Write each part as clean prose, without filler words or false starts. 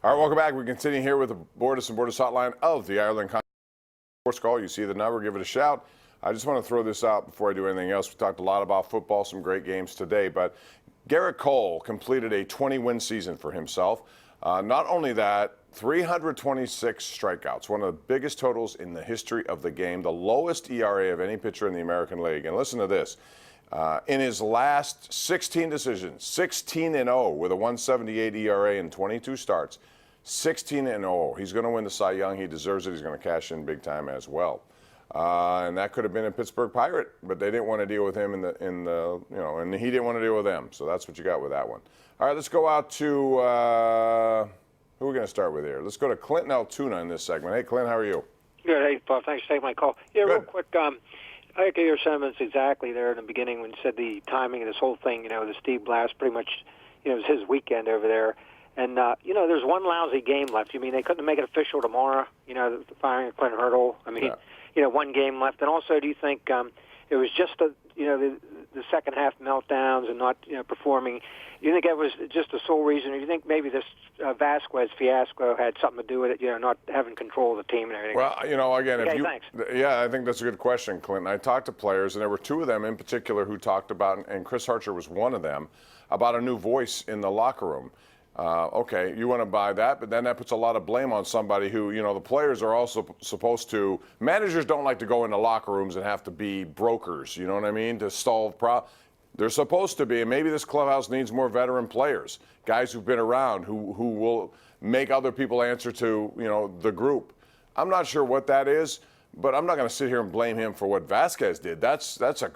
All right, welcome back. We continue here with the Bordas and Bordas hotline of the Ireland Sports Call. You see the number, give it a shout. I just want to throw this out before I do anything else. We talked a lot about football, some great games today, but Garrett Cole completed a 20-win season for himself. Not only that, 326 strikeouts, one of the biggest totals in the history of the game, the lowest ERA of any pitcher in the American League. And listen to this. In his last 16 decisions, 16-0 with a 178 ERA and 22 starts, 16-0. He's going to win the Cy Young. He deserves it. He's going to cash in big time as well. And that could have been a Pittsburgh Pirate, but they didn't want to deal with him and he didn't want to deal with them. So that's what you got with that one. All right, let's go out to who are we going to start with here? Let's go to Clinton Altoona in this segment. Hey, Clint, how are you? Good. Hey, Bob. Thanks for taking my call. Yeah, Good. Real quick. I agree your sentiments exactly there in the beginning when you said the timing of this whole thing. The Steve Blass pretty much, it was his weekend over there. And, there's one lousy game left. You mean they couldn't make it official tomorrow, the firing of Clint Hurdle? I mean, one game left. And also, do you think it was just the second half meltdowns and not, performing? Do you think that was just the sole reason? Or do you think maybe this Vasquez fiasco had something to do with it, not having control of the team and everything? Well, again, thanks. Yeah, I think that's a good question, Clinton. I talked to players, and there were two of them in particular who talked about, and Chris Harcher was one of them, about a new voice in the locker room. Okay, you want to buy that, but then that puts a lot of blame on somebody who, the players are also supposed to, managers don't like to go into locker rooms and have to be brokers, you know what I mean, to solve problems. They're supposed to be, and maybe this clubhouse needs more veteran players, guys who've been around, who will make other people answer to, the group. I'm not sure what that is, but I'm not going to sit here and blame him for what Vasquez did. That's a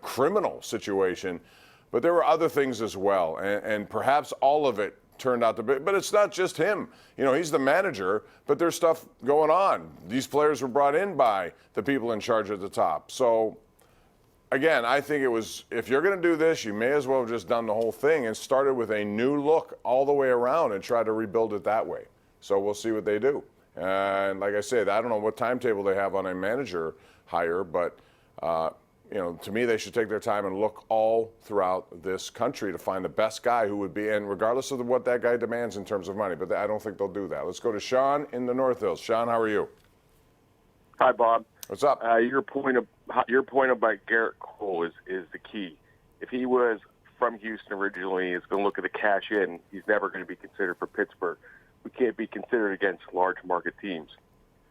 criminal situation. But there were other things as well, and perhaps all of it turned out to be. But it's not just him. He's the manager, but there's stuff going on. These players were brought in by the people in charge at the top. So, again, I think it was, if you're going to do this, you may as well have just done the whole thing and started with a new look all the way around and try to rebuild it that way. So we'll see what they do. And like I said, I don't know what timetable they have on a manager hire, but to me, they should take their time and look all throughout this country to find the best guy who would be, and regardless of what that guy demands in terms of money. But I don't think they'll do that. Let's go to Sean in the North Hills. Sean, how are you? Hi, Bob. What's up? Your point about Garrett Cole is the key. If he was from Houston originally, is going to look at the cash in, he's never going to be considered for Pittsburgh. We can't be considered against large market teams.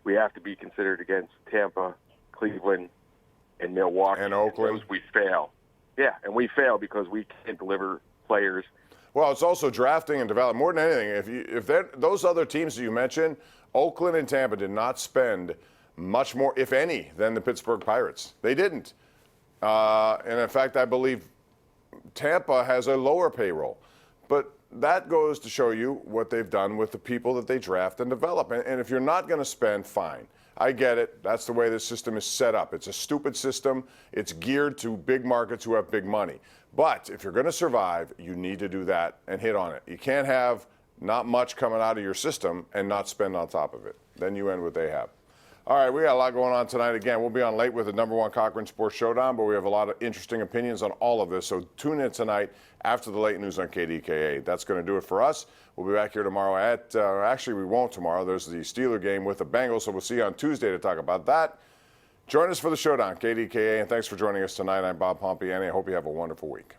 We have to be considered against Tampa, Cleveland, and Milwaukee. And Oakland. We fail. Yeah, and we fail because we can't deliver players. Well, it's also drafting and development. More than anything, if those other teams that you mentioned, Oakland and Tampa did not spend much more, if any, than the Pittsburgh Pirates. They didn't. And in fact, I believe Tampa has a lower payroll. But that goes to show you what they've done with the people that they draft and develop. And if you're not going to spend, fine. I get it. That's the way this system is set up. It's a stupid system. It's geared to big markets who have big money. But if you're going to survive, you need to do that and hit on it. You can't have not much coming out of your system and not spend on top of it. Then you end what they have. All right, we got a lot going on tonight. Again, we'll be on late with the #1 Cochran Sports Showdown, but we have a lot of interesting opinions on all of this. So tune in tonight after the late news on KDKA. That's going to do it for us. We'll be back here tomorrow actually, we won't tomorrow. There's the Steeler game with the Bengals, so we'll see you on Tuesday to talk about that. Join us for the Showdown, KDKA, and thanks for joining us tonight. I'm Bob Pompeani. I hope you have a wonderful week.